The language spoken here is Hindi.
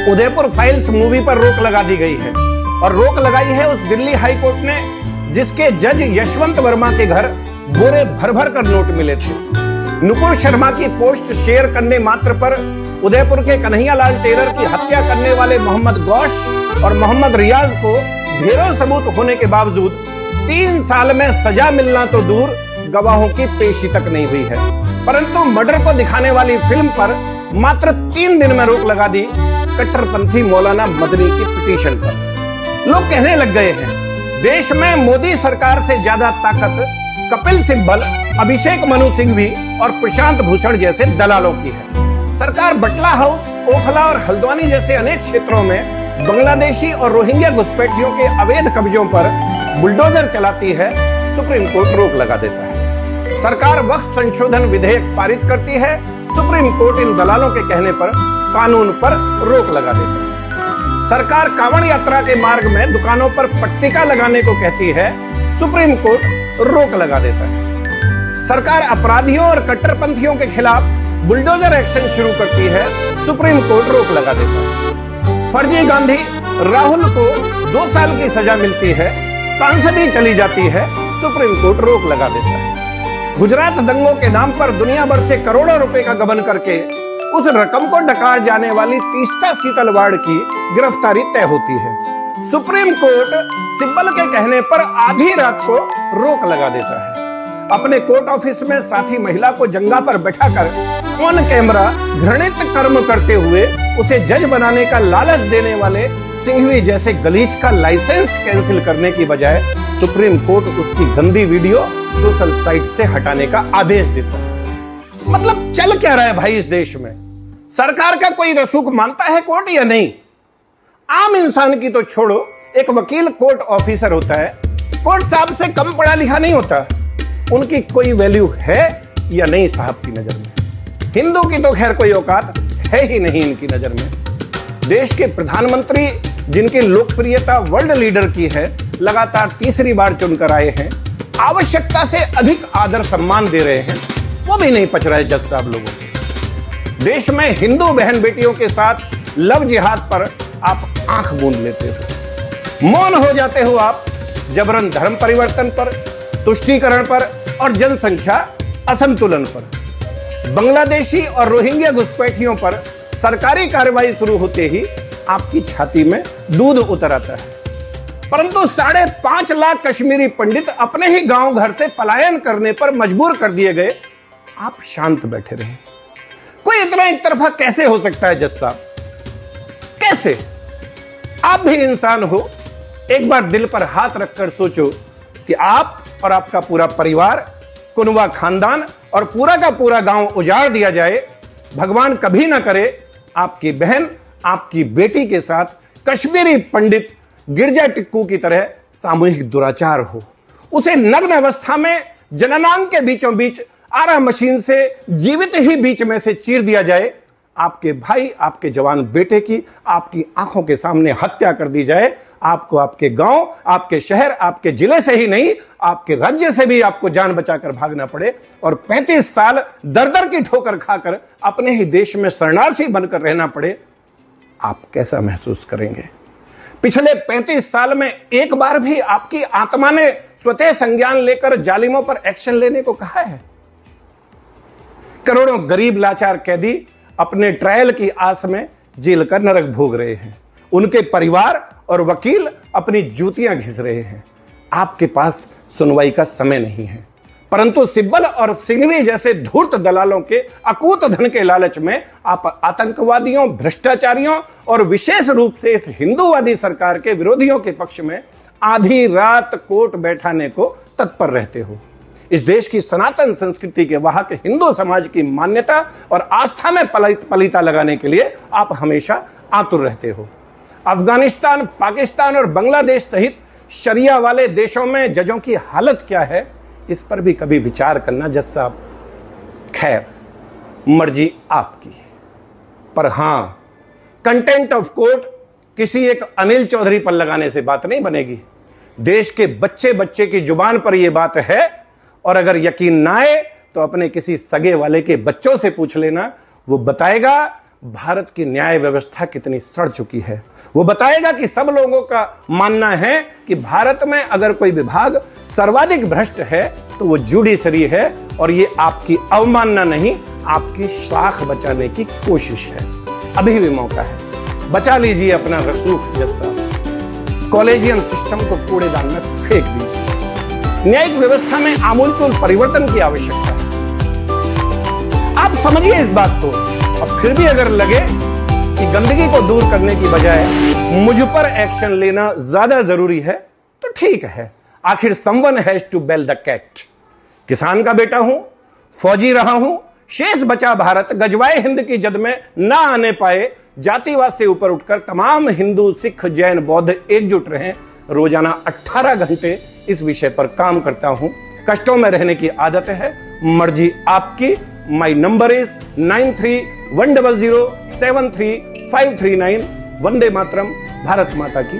उदयपुर फाइल्स मूवी पर रोक लगा दी गई है और रोक लगाई है उस दिल्ली हाई कोर्ट ने जिसके जज यशवंत वर्मा के घर बोरे भर भर कर नोट मिले थे। नुपुर शर्मा की पोस्ट शेयर करने मात्र पर उदयपुर के कन्हैयालाल टेलर की हत्या करने वाले मोहम्मद गौश और मोहम्मद रियाज को ढेरों सबूत होने के बावजूद 3 साल में सजा मिलना तो दूर गवाहों की पेशी तक नहीं हुई है। परंतु मर्डर को दिखाने वाली फिल्म पर मात्र 3 दिन में रोक लगा दी कट्टरपंथी मौलाना मदनी की पिटीशन पर। लोग कहने लग गए हैं देश में मोदी सरकार से ज्यादा ताकत कपिल सिब्बल, अभिषेक मनु सिंघवी और प्रशांत भूषण जैसे दलालों की है। सरकार बटला हाउस, ओखला और हल्द्वानी जैसे अनेक क्षेत्रों में बांग्लादेशी और रोहिंग्या घुसपैठियों के अवैध कब्जों पर बुलडोजर चलाती है। सुप्रीम कोर्ट रोक लगा देता है। सरकार वक्फ संशोधन विधेयक पारित करती है। सुप्रीम कोर्ट इन दलालों के कहने पर कानून पर रोक लगा देता है। सरकार कांवड़ यात्रा के मार्ग में दुकानों पर पट्टिका लगाने को कहती है। सुप्रीम कोर्ट रोक लगा देता है। सरकार अपराधियों और कट्टरपंथियों के खिलाफ बुलडोजर एक्शन शुरू करती है। सुप्रीम कोर्ट रोक लगा देता है। फर्जी गांधी राहुल को 2 साल की सजा मिलती है। सांसदी चली जाती है। सुप्रीम कोर्ट रोक लगा देता है। गुजरात दंगों के नाम पर दुनिया भर से करोड़ों रुपए का गबन करके उस रकम को डकार जाने वाली तीस्ता सीतलवाड़ की गिरफ्तारी तय होती है। सुप्रीम कोर्ट सिब्बल के कहने पर आधी रात को रोक लगा देता है। अपने कोर्ट ऑफिस में साथी महिला को जंगा पर बैठाकर ऑन कैमरा घृणित कर्म करते हुए उसे जज बनाने का लालच देने वाले सिंघवी जैसे गलीच का लाइसेंस कैंसिल करने की बजाय सुप्रीम कोर्ट उसकी गंदी वीडियो सोशल साइट से हटाने का आदेश देता है। मतलब चल क्या रहा है भाई इस देश में? सरकार का कोई रसूख मानता है कोर्ट या नहीं? आम इंसान की तो छोड़ो, एक वकील कोर्ट ऑफिसर होता है, कोर्ट साहब से कम पढ़ा लिखा नहीं होता। उनकी कोई वैल्यू है या नहीं साहब की नजर में? हिंदू की तो खैर कोई औकात है ही नहीं इनकी नजर में। देश के प्रधानमंत्री जिनकी लोकप्रियता वर्ल्ड लीडर की है, लगातार तीसरी बार चुनकर आए हैं, आवश्यकता से अधिक आदर सम्मान दे रहे हैं, वो भी नहीं पच रहा है जज साहब लोगों को। देश में हिंदू बहन बेटियों के साथ लव जिहाद पर आप आंख मूंद लेते हो, मौन हो जाते हो आप जबरन धर्म परिवर्तन पर, तुष्टीकरण पर और जनसंख्या असंतुलन पर। बांग्लादेशी और रोहिंग्या घुसपैठियों पर सरकारी कार्रवाई शुरू होते ही आपकी छाती में दूध उतर आता है। परंतु 5.5 लाख कश्मीरी पंडित अपने ही गांव घर से पलायन करने पर मजबूर कर दिए गए, आप शांत बैठे रहे। कोई इतना एक तरफा कैसे हो सकता है जज साहब? कैसे? आप भी इंसान हो, एक बार दिल पर हाथ रखकर सोचो कि आप और आपका पूरा परिवार, कुनवा खानदान और पूरा का पूरा गांव उजाड़ दिया जाए। भगवान कभी ना करे आपकी बहन, आपकी बेटी के साथ कश्मीरी पंडित गिरजा टिक्कू की तरह सामूहिक दुराचार हो। उसे नग्न अवस्था में जननांग के बीचों बीच आरा मशीन से जीवित ही बीच में से चीर दिया जाए। आपके भाई, आपके जवान बेटे की आपकी आंखों के सामने हत्या कर दी जाए। आपको आपके गांव, आपके शहर, आपके जिले से ही नहीं, आपके राज्य से भी आपको जान बचाकर भागना पड़े और 35 साल दर दर की ठोकर खाकर अपने ही देश में शरणार्थी बनकर रहना पड़े। आप कैसा महसूस करेंगे? पिछले 35 साल में एक बार भी आपकी आत्मा ने स्वतः संज्ञान लेकर जालिमों पर एक्शन लेने को कहा है? करोड़ों गरीब लाचार कैदी अपने ट्रायल की आस में जेल का नरक भोग रहे हैं। उनके परिवार और वकील अपनी जूतियां घिस रहे हैं। आपके पास सुनवाई का समय नहीं है। परंतु सिब्बल और सिंघवी जैसे धूर्त दलालों के अकूत धन के लालच में आप आतंकवादियों, भ्रष्टाचारियों और विशेष रूप से इस हिंदूवादी सरकार के विरोधियों के पक्ष में आधी रात कोर्ट बैठाने को तत्पर रहते हो। इस देश की सनातन संस्कृति के वाहक हिंदू समाज की मान्यता और आस्था में पलीता लगाने के लिए आप हमेशा आतुर रहते हो। अफगानिस्तान, पाकिस्तान और बांग्लादेश सहित शरिया वाले देशों में जजों की हालत क्या है, इस पर भी कभी विचार करना जज साहब। खैर, मर्जी आपकी। पर हां, कंटेंट ऑफ कोर्ट किसी एक अनिल चौधरी पर लगाने से बात नहीं बनेगी। देश के बच्चे बच्चे की जुबान पर यह बात है, और अगर यकीन ना आए तो अपने किसी सगे वाले के बच्चों से पूछ लेना, वो बताएगा भारत की न्याय व्यवस्था कितनी सड़ चुकी है। वो बताएगा कि सब लोगों का मानना है कि भारत में अगर कोई विभाग सर्वाधिक भ्रष्ट है तो वो जुडिशरी है, और ये आपकी अवमानना नहीं, आपकी शाख बचाने की कोशिश है। अभी भी मौका है, बचा लीजिए अपना रसूख जैसा कॉलेजियन सिस्टम को कूड़ेदान में फेंक दीजिए। न्यायिक व्यवस्था में आमूलचूल परिवर्तन की आवश्यकता है। आप समझिए इस बात को, और फिर भी अगर लगे कि गंदगी को दूर करने की बजाय मुझ पर एक्शन लेना ज्यादा जरूरी है तो ठीक है। आखिर someone has to bell the cat. किसान का बेटा हूं, फौजी रहा हूं, शेष बचा भारत गजवाए हिंद की जद में ना आने पाए। जातिवाद से ऊपर उठकर तमाम हिंदू, सिख, जैन, बौद्ध एकजुट रहें। रोजाना 18 घंटे इस विषय पर काम करता हूं। कष्टों में रहने की आदत है, मर्जी आपकी। My number is 9310073539। Vande Mataram. Bharat माता की।